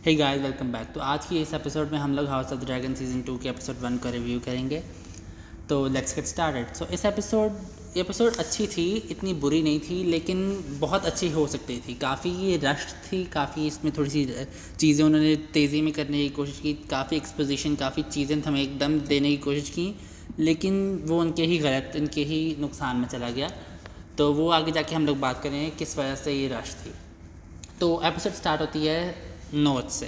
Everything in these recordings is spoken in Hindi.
Hey guys, welcome back. तो आज की इस एपिसोड में हम लोग house of the dragon season 2 के एपिसोड 1 का रिव्यू करेंगे। तो लेट्स गेट स्टार्टेड। सो इस एपिसोड अच्छी थी, इतनी बुरी नहीं थी, लेकिन बहुत अच्छी हो सकती थी। काफ़ी रश थी, काफ़ी इसमें थोड़ी सी चीज़ें उन्होंने तेज़ी में करने की कोशिश की, काफ़ी एक्सपोजिशन, काफ़ी चीज़ें हमें एकदम देने की कोशिश की, लेकिन वो उनके ही नुकसान में चला गया। तो वो आगे जाके हम लोग बात करेंगे किस वजह से ये रश थी। तो एपिसोड स्टार्ट होती है नॉर्थ से।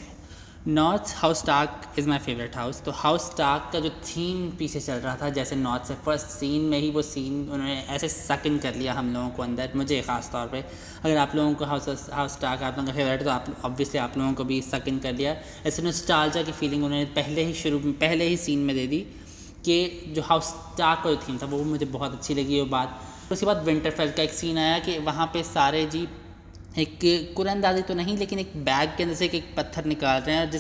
North house Stark is my favourite house. तो हाउस स्टार्क का जो थीम पीछे चल रहा था, जैसे नॉर्थ से फर्स्ट सीन में ही वो सीन उन्होंने ऐसे सक इन कर लिया हम लोगों को अंदर, मुझे ख़ास तौर पे। अगर आप लोगों को हाउस स्टार्क आप लोगों का फेवरेट है तो आप ऑब्वियसली आप लोगों को भी सक इन कर लिया। ऐसे नॉस्टैल्जिया की फीलिंग उन्होंने पहले ही सीन में दे दी कि जो हाउस स्टार्क का जो थीम था वो मुझे बहुत अच्छी लगी वो बात। उसके बाद विंटरफेल का एक सीन आया कि वहाँ पे सारे जी एक कुरंदाजी तो नहीं, लेकिन एक बैग के अंदर से एक पत्थर निकाल रहे हैं, और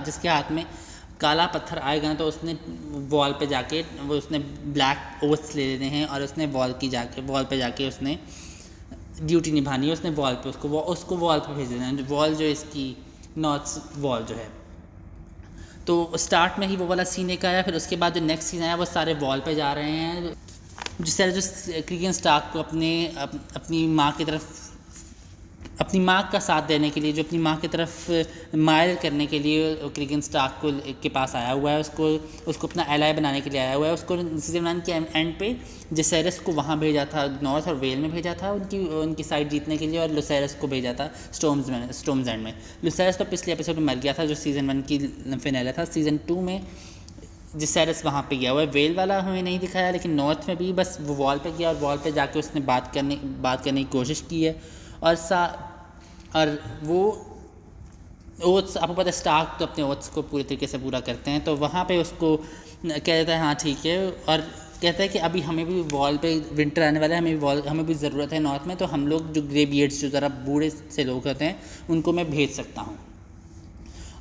जिसके हाथ में काला पत्थर आएगा ना तो उसने वॉल पे जाके उसने ब्लैक ओथ्स ले लेने हैं, और उसने वॉल पे जाके उसने ड्यूटी निभानी है। उसने वॉल पे उसको वॉल पे भेज देना है, वॉल जो इसकी नॉर्थ वॉल जो है। तो स्टार्ट में ही वो वाला सीन एक आया, फिर उसके बाद जो नेक्स्ट सीन आया वो सारे वॉल पे जा रहे हैं। जिस तरह जो क्रिगन स्टार्क को अपनी माँ का साथ देने के लिए, जो अपनी माँ की तरफ माइल करने के लिए क्रिगन स्टार्क के पास आया हुआ है, उसको अपना एलाय बनाने के लिए आया हुआ है। उसको सीजन 1 के एंड पे जेसेरस को वहाँ भेजा था, नॉर्थ और वेल में भेजा था उनकी साइड जीतने के लिए, और लुसेरस को भेजा था स्टॉर्म्स एंड में। लुसेरस तो पिछले एपिसोड में मर गया था, जो सीज़न 1 की फिनाले था। सीज़न 2 में जेसेरस वहाँ पे गया हुआ है। वेल वाला हमें नहीं दिखाया, लेकिन नॉर्थ में भी बस वो वॉल पे गया और वॉल पे जाके उसने बात करने की कोशिश की है। और वो ओट्स, आपको पता है स्टार्क तो अपने ओट्स को पूरे तरीके से पूरा करते हैं, तो वहाँ पे उसको कह देता है हाँ ठीक है, और कहता है कि अभी हमें भी वॉल पे विंटर आने वाला है, हमें भी ज़रूरत है नॉर्थ में, तो हम लोग जो ग्रे बियर्ड्स जो ज़रा बूढ़े से लोग होते हैं उनको मैं भेज सकता हूँ।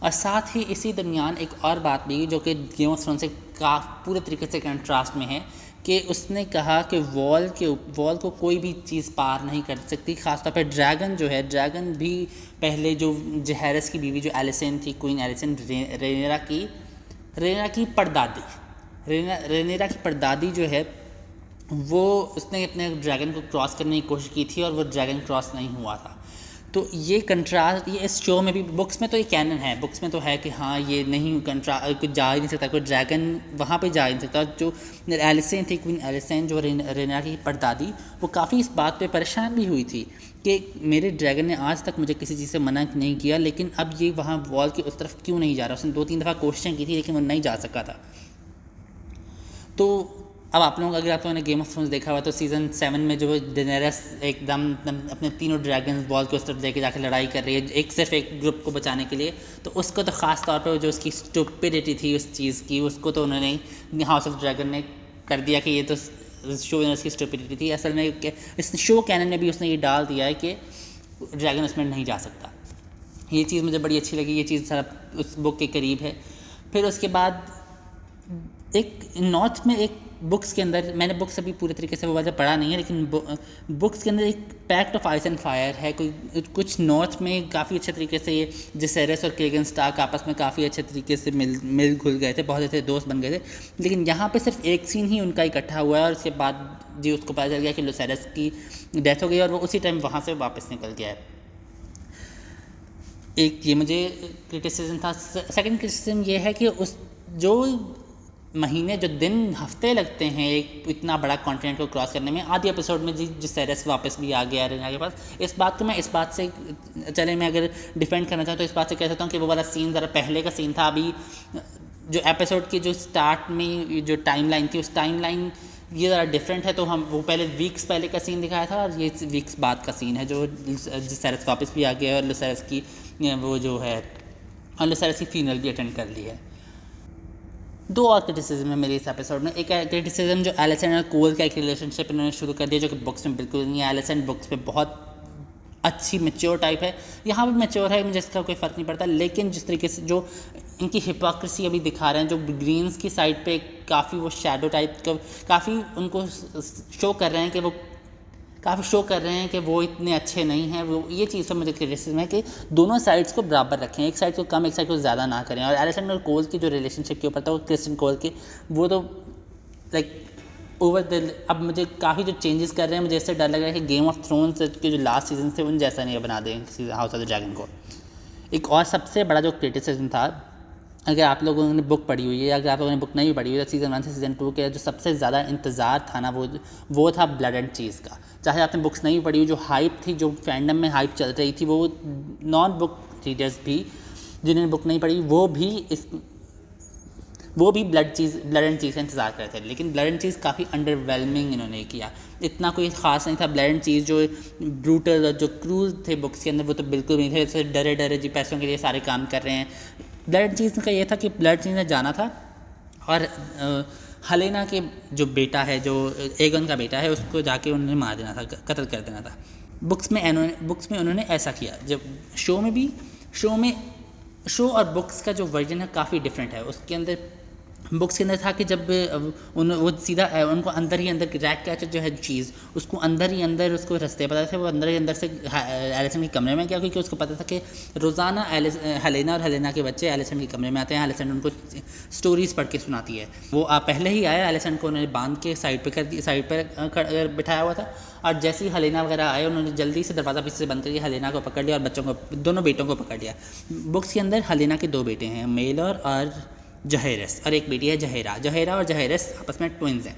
और साथ ही इसी दरमियान एक और बात भी जो कि गेम ऑफ थ्रोन्स से पूरे तरीके से कंट्रास्ट में है, कि उसने कहा कि वॉल को कोई भी चीज़ पार नहीं कर सकती। ख़ासतौर पर ड्रैगन भी पहले जो जहरस की बीवी जो एलिसन थी, क्वीन एलिसन, रेनेरा की परदादी जो है, वो उसने अपने ड्रैगन को क्रॉस करने की कोशिश की थी और वो ड्रैगन क्रॉस नहीं हुआ था। तो ये कंट्रास्ट, ये इस शो में भी, बुक्स में तो ये कैनन है, बुक्स में तो है कि हाँ ये नहीं कुछ जा ही नहीं सकता, कोई ड्रैगन वहाँ पे जा ही नहीं सकता। जो एलिसन थी, क्वीन एलिसन जो रेना की परदादी, वो काफ़ी इस बात पे परेशान भी हुई थी कि मेरे ड्रैगन ने आज तक मुझे किसी चीज़ से मना नहीं किया, लेकिन अब ये वहाँ वॉल की उस तरफ क्यों नहीं जा रहा। उसने 2-3 दफ़ा कोशिशें की थी, लेकिन वो नहीं जा सका था। तो अब अगर आप लोगों ने गेम ऑफ थ्रोन्स देखा हुआ तो सीज़न 7 में जो डेनेरिस एकदम अपने तीनों ड्रैगन्स वॉल के उस तरफ लेके जाकर लड़ाई कर रही है, सिर्फ एक ग्रुप को बचाने के लिए, तो उसको तो ख़ास तौर पर जो उसकी स्टुपिडिटी थी उस चीज़ की, उसको तो उन्होंने हाउस ऑफ ड्रैगन ने कर दिया कि ये तो शो की स्टुपिडिटी थी। असल में इस शो कैनन में भी उसने ये डाल दिया है कि ड्रैगन उसमें नहीं जा सकता। ये चीज़ मुझे बड़ी अच्छी लगी, ये चीज़ सारा उस बुक के करीब है। फिर उसके बाद एक नॉर्थ में एक बुक्स के अंदर, मैंने बुक्स अभी पूरे तरीके से वो वाला पढ़ा नहीं है, लेकिन बुक्स के अंदर एक pact of ice and fire है। कुछ नॉर्थ में काफ़ी अच्छे तरीके से ये जेसेरस और क्रिगन स्टार्क आपस में काफ़ी अच्छे तरीके से मिल घुल गए थे, बहुत अच्छे दोस्त बन गए थे। लेकिन यहाँ पे सिर्फ एक सीन ही उनका इकट्ठा हुआ है, और उसके बाद जी उसको पता चल गया कि लुसेरस की डेथ हो गई, और वो उसी टाइम वहाँ से वापस निकल गया है। एक ये मुझे क्रिटिसिज्म था। सेकंड क्रिटिसिज्म ये है कि उस जो महीने, जो दिन, हफ्ते लगते हैं एक इतना बड़ा कॉन्टिनेंट को क्रॉस करने में, आधी एपिसोड में जेसेरस वापस भी आ गया रेना के पास। इस बात से मैं अगर डिफेंड करना चाहूँ तो इस बात से कह सकता हूँ कि वो वाला सीन ज़रा पहले का सीन था। अभी जो एपिसोड की जो स्टार्ट में जो टाइमलाइन थी, उस टाइमलाइन ये ज़रा डिफरेंट है। तो हम वो पहले वीक्स पहले का सीन दिखाया था, और ये वीक्स बाद का सीन है, जो जेसेरस वापस भी आ गया है, और लुसेरस की वो जो है, और लुसेरस की फीनल भी अटेंड कर ली है। दो और क्रिटिसिज्म है मेरे इस एपिसोड में। एक क्रिटिसिज्म जो एलिसन और कोल का एक रिलेशनशिप इन्होंने शुरू कर दिया, जो कि बुक्स में बिल्कुल नहीं है। एलिसन बुक्स में बहुत अच्छी मैच्योर टाइप है, यहाँ भी मैच्योर है, मुझे इसका कोई फ़र्क नहीं पड़ता। लेकिन जिस तरीके से जो इनकी हिपोक्रेसी अभी दिखा रहे हैं, जो ग्रीन्स की साइड पे काफ़ी वो शैडो टाइप का, काफ़ी उनको शो कर रहे हैं कि वो काफ़ी शो कर रहे हैं कि वो इतने अच्छे नहीं हैं। वो ये चीज़ तो मुझे क्रिटिसिज्म है कि दोनों साइड्स को बराबर रखें, एक साइड को कम एक साइड को ज़्यादा ना करें। और एलिसन और कोल की जो रिलेशनशिप के ऊपर था वो क्रिस्टियन कोल की, वो तो लाइक ओवर द, अब मुझे काफ़ी जो चेंजेस कर रहे हैं मुझे इससे डर लग रहा है कि गेम ऑफ थ्रोन्स के जो लास्ट सीजन थे उन जैसा नहीं बना दें किसी हाउस ऑफ द ड्रैगन को। एक और सबसे बड़ा जो क्रिटिसिज्म था, अगर आप लोगों ने बुक पढ़ी हुई है, अगर आप लोगों ने बुक नहीं पढ़ी हुई है, सीज़न 1 से सीज़न 2 के जो सबसे ज़्यादा इंतज़ार था ना वो था ब्लड एंड चीज़ का। चाहे आपने बुक्स नहीं पढ़ी हुई, जो हाइप थी, जो फैंडम में हाइप चल रही थी, वो नॉन बुक रीडर्स भी जिन्होंने बुक नहीं पढ़ी वो भी ब्लड एंड चीज़ का इंतज़ार कर रहे थे। लेकिन ब्लड एंड चीज़ काफ़ी अंडरवेलमिंग इन्होंने किया, इतना कोई ख़ास नहीं था। ब्लड एंड चीज़ जो ब्रूटल जो क्रूज थे बुक्स के अंदर वो तो बिल्कुल नहीं थे, जैसे डरे डरे जी पैसों के लिए सारे काम कर रहे हैं। ब्लड एंड चीज़ का ये था कि ब्लड चीज़ ने जाना था और हलेना के जो बेटा है, जो एगन का बेटा है, उसको जाके उन्होंने मार देना था, कत्ल कर देना था। बुक्स में उन्होंने ऐसा किया। जब शो और बुक्स का जो वर्जन है काफ़ी डिफरेंट है। उसके अंदर बुक्स के अंदर था कि जब वो सीधा उनको अंदर ही अंदर रैट कैचर जो है चीज़, उसको अंदर ही अंदर उसको रास्ते पता थे, वो अंदर ही अंदर से एलिसन के कमरे में गया, क्योंकि उसको पता था कि रोज़ाना हेलेना और हेलेना के बच्चे एलिसन के कमरे में आते हैं, एलिसन उनको स्टोरीज़ पढ़ के सुनाती है। वो पहले ही आया, एलिसन को उन्होंने बांध के साइड पर बिठाया हुआ था, और जैसे ही हेलेना वगैरह आए उन्होंने जल्दी से दरवाज़ा पीछे से बंद करके हेलेना को पकड़ लिया और बच्चों को, दोनों बेटों को पकड़ लिया। बुक्स के अंदर हेलेना के 2 बेटे हैं, मेलर और जहेरस, और एक बेटी है जहेरा और जहेरस आपस में ट्विन्स हैं।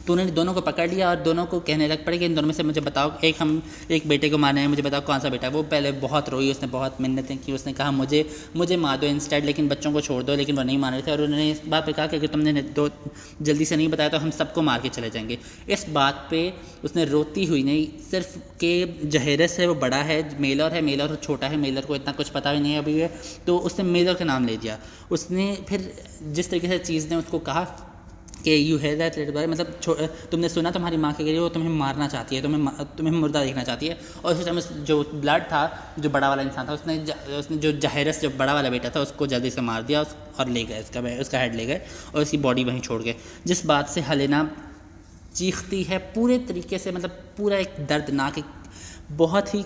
तो उन्होंने दोनों को पकड़ लिया और दोनों को कहने लग पड़े कि इन दोनों में से मुझे बताओ, एक बेटे को मारना है, मुझे बताओ कौन सा बेटा है। वो पहले बहुत रोई, उसने बहुत मिन्नतें की, उसने कहा मुझे मार दो इंस्टेड, लेकिन बच्चों को छोड़ दो। लेकिन वो नहीं मान रहे थे और उन्होंने इस बात पे कहा कि अगर तुमने जल्दी से नहीं बताया तो हम सबको मार के चले जाएंगे। इस बात पर उसने रोती हुई नहीं, सिर्फ कि जहेरस है वो बड़ा है, मेलर छोटा है, मेलर को इतना कुछ पता भी नहीं है अभी है, तो उसने मेलर का नाम ले दिया। उसने फिर जिस तरीके से चीज़ ने उसको कहा कि यू है दैट लिटिल बॉय, मतलब तुमने सुना तुम्हारी माँ के लिए वो तुम्हें मारना चाहती है, तुम्हें मुर्दा देखना चाहती है। और उसी समय जो ब्लड था, जो बड़ा वाला इंसान था, उसने जो जहेरस जो बड़ा वाला बेटा था उसको जल्दी से मार दिया और ले गए, उसका हेड ले गए और उसकी बॉडी वहीं छोड़ गए। जिस बात से हेलेना चीखती है पूरे तरीके से, मतलब पूरा एक दर्दनाक, एक बहुत ही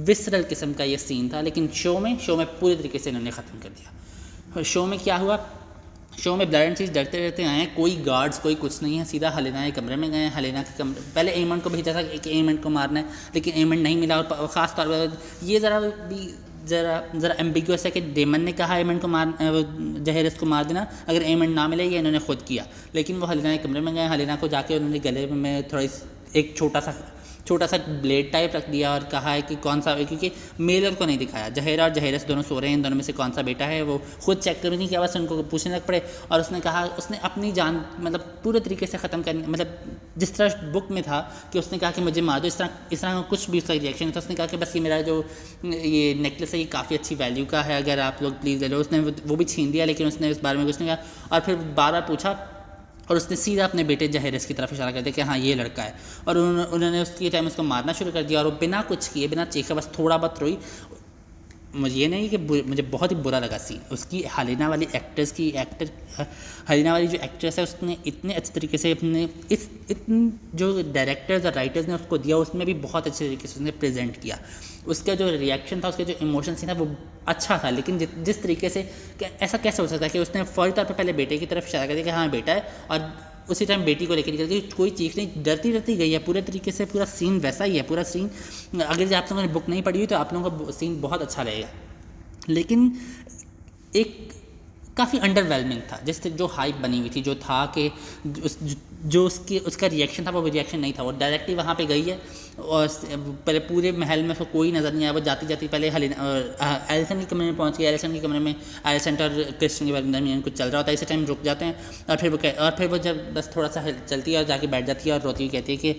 विसरल किस्म का ये सीन था। लेकिन शो में पूरे तरीके से इन्होंने ख़त्म कर दिया। शो में क्या हुआ, शो में ब्लड एंड चीज़ डरते डरते आए हैं, कोई गार्ड्स कोई कुछ नहीं है, सीधा हेलेना के कमरे में गए। हेलेना के कमरे पहले एमंड को भेजा था कि एमंड को मारना है, लेकिन एमंड नहीं मिला। और ख़ास तौर पर ये ज़रा एम्बिग्यूअस है कि डेमन ने कहा एमंड को जहेरस को मार देना, अगर एमंड ना मिले ये इन्होंने खुद किया। लेकिन वो हेलेना के कमरे में गए, हेलेना को जाके उन्होंने गले में एक छोटा सा ब्लेड टाइप रख दिया और कहा है कि कौन सा, क्योंकि मेलर को नहीं दिखाया, जहेरा और जहेरस दोनों सो रहे हैं, इन दोनों में से कौन सा बेटा है वो खुद चेक कर नहीं किया, बस उनको पूछने लग पड़े। और उसने कहा, उसने अपनी जान मतलब पूरे तरीके से ख़त्म करने, मतलब जिस तरह बुक में था कि उसने कहा कि मुझे मार दो, इस तरह का कुछ भी उसका रिएक्शन था। उसने कहा कि बस ये मेरा जो ये नेकलेस है ये काफ़ी अच्छी वैल्यू का है, अगर आप लोग प्लीज़ ले लो। उसने वो भी छीन दिया, लेकिन उसने इस बारे में कुछ नहीं कहा। और फिर बार बार पूछा और उसने सीधा अपने बेटे जहेरस की तरफ इशारा कर दिया कि हाँ ये लड़का है। और उन्होंने उसकी टाइम उसको मारना शुरू कर दिया और वो बिना कुछ किए, बिना चीखे, बस थोड़ा बहुत रोई। मुझे ये नहीं कि मुझे बहुत ही बुरा लगा सीन उसकी। हेलेना वाली जो एक्ट्रेस है उसने इतने अच्छे तरीके से अपने जो डायरेक्टर्स और राइटर्स ने उसको दिया, उसमें भी बहुत अच्छे तरीके से उसने प्रेजेंट किया। उसका जो रिएक्शन था, उसके जो इमोशंस था वो अच्छा था। लेकिन जिस तरीके से ऐसा कैसे हो सकता है कि उसने फौरी तौर पर पहले बेटे की तरफ इशारा कर दिया कि हाँ बेटा है, और उसी टाइम बेटी को लेकर निकल गई, कोई चीख नहीं, डरती गई है पूरे तरीके से। पूरा सीन वैसा ही है, पूरा सीन। अगर आप लोगों ने बुक नहीं पढ़ी हुई तो आप लोगों को सीन बहुत अच्छा लगेगा। लेकिन एक काफ़ी अंडरवेलमिंग था, जिससे जो हाइप बनी हुई थी, जो था कि जो उसका रिएक्शन था वो रिएक्शन नहीं था। वो डायरेक्टली वहाँ पे गई है और पहले पूरे महल में उसको कोई नज़र नहीं आया। वो जाती पहले एलिसन के कमरे में पहुँच गई। एलिसन के कमरे में एलिसन और क्रिस्टियन के दरमियान कुछ चल रहा होता है, इसी टाइम रुक जाते हैं। और फिर वो जब बस थोड़ा सा चलती है और जाके बैठ जाती है और रोती हुई कहती है कि,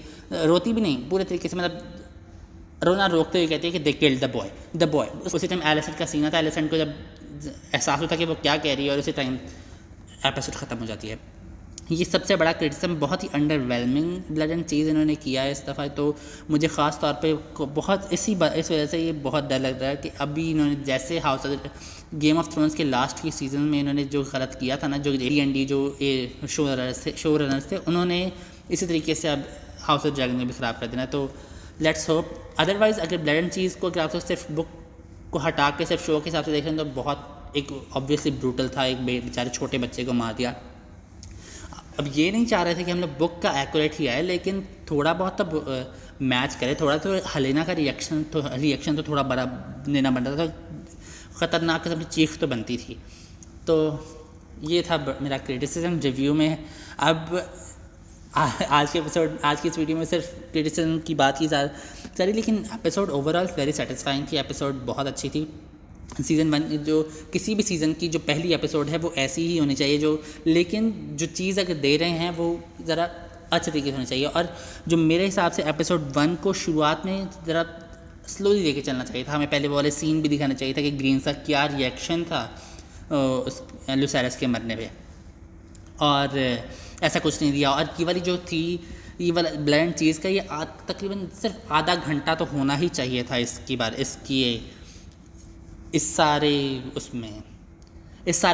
रोती भी नहीं पूरे तरीके से, मतलब रोना रोकते हुए कहती है कि दे किल्ड द बॉय। उसी टाइम एलिसन का सीन था, एलिसन को जब एहसास होता है कि वो क्या कह रही है, और उसी टाइम एपिसोड ख़त्म हो जाती है। ये सबसे बड़ा क्रिटिसिज्म, बहुत ही अंडरवेलमिंग ब्लड एंड चीज़ इन्होंने किया है इस दफ़ा। तो मुझे ख़ास तौर पे बहुत इस वजह से ये बहुत डर लग रहा है कि अभी इन्होंने जैसे गेम ऑफ थ्रोन्स के लास्ट की सीज़न में इन्होंने जो गलत किया था ना, जो AD&D जो शो रनर्स थे, उन्होंने इसी तरीके से अब हाउस ऑफ ड्रैगन में भी ख़राब कर देना। तो लेट्स होप, अदरवाइज़ अगर ब्लड एंड चीज़ को अगर आप सिर्फ बुक को हटा के सिर्फ शो के हिसाब से देख रहे हैं तो बहुत एक ऑब्वियसली ब्रूटल था, एक बेचारे छोटे बच्चे को मार दिया। अब ये नहीं चाह रहे थे कि हम लोग बुक का एक्यूरेट ही आए, लेकिन थोड़ा बहुत तो मैच करे, थोड़ा तो हलेना का रिएक्शन तो थोड़ा बड़ा देना बन रहा था, ख़तरनाक किस्म की चीख तो बनती थी। तो ये था मेरा क्रिटिसिज्म रिव्यू में। अब आज की इस वीडियो में सिर्फ क्रिटिसिज्म की बात की जा रही, लेकिन एपिसोड ओवरऑल वेरी सेटिस्फाइंग थी। एपिसोड बहुत अच्छी थी। सीज़न 1 जो किसी भी सीज़न की जो पहली एपिसोड है वो ऐसी ही होनी चाहिए, लेकिन जो चीज़ अगर दे रहे हैं वो ज़रा अच्छे तरीके से होनी चाहिए। और जो मेरे हिसाब से एपिसोड 1 को शुरुआत में ज़रा स्लोली लेके चलना चाहिए था। हमें पहले वो वाले सीन भी दिखाना चाहिए था कि ग्रीन का क्या रिएक्शन था उस लुसेरस के मरने पे, और ऐसा कुछ नहीं दिया। और ये वाली जो थी, ये वाला ब्लैंड चीज़ का ये तकरीबन सिर्फ आधा घंटा तो होना ही चाहिए था इस सारे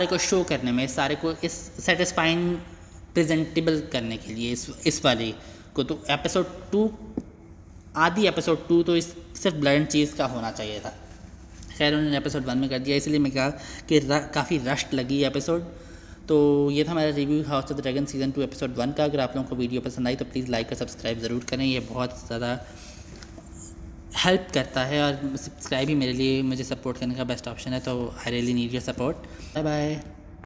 को शो करने में, इस सारे को इस सेटिस्फाइंग प्रेजेंटेबल करने के लिए इस वाले को। तो एपिसोड 2 तो इस सिर्फ ब्लैंड चीज़ का होना चाहिए था। खैर उन्होंने एपिसोड 1 में कर दिया, इसलिए मैं कहा कि काफ़ी रश्ड लगी एपिसोड। तो ये था हमारा review house of the dragon season 2 episode 1 का। अगर आप लोगों को वीडियो पसंद आई तो प्लीज़ लाइक और सब्सक्राइब ज़रूर करें, ये बहुत ज़्यादा हेल्प करता है, और सब्सक्राइब ही मेरे लिए मुझे सपोर्ट करने का बेस्ट ऑप्शन है। तो I really need your support. Bye bye.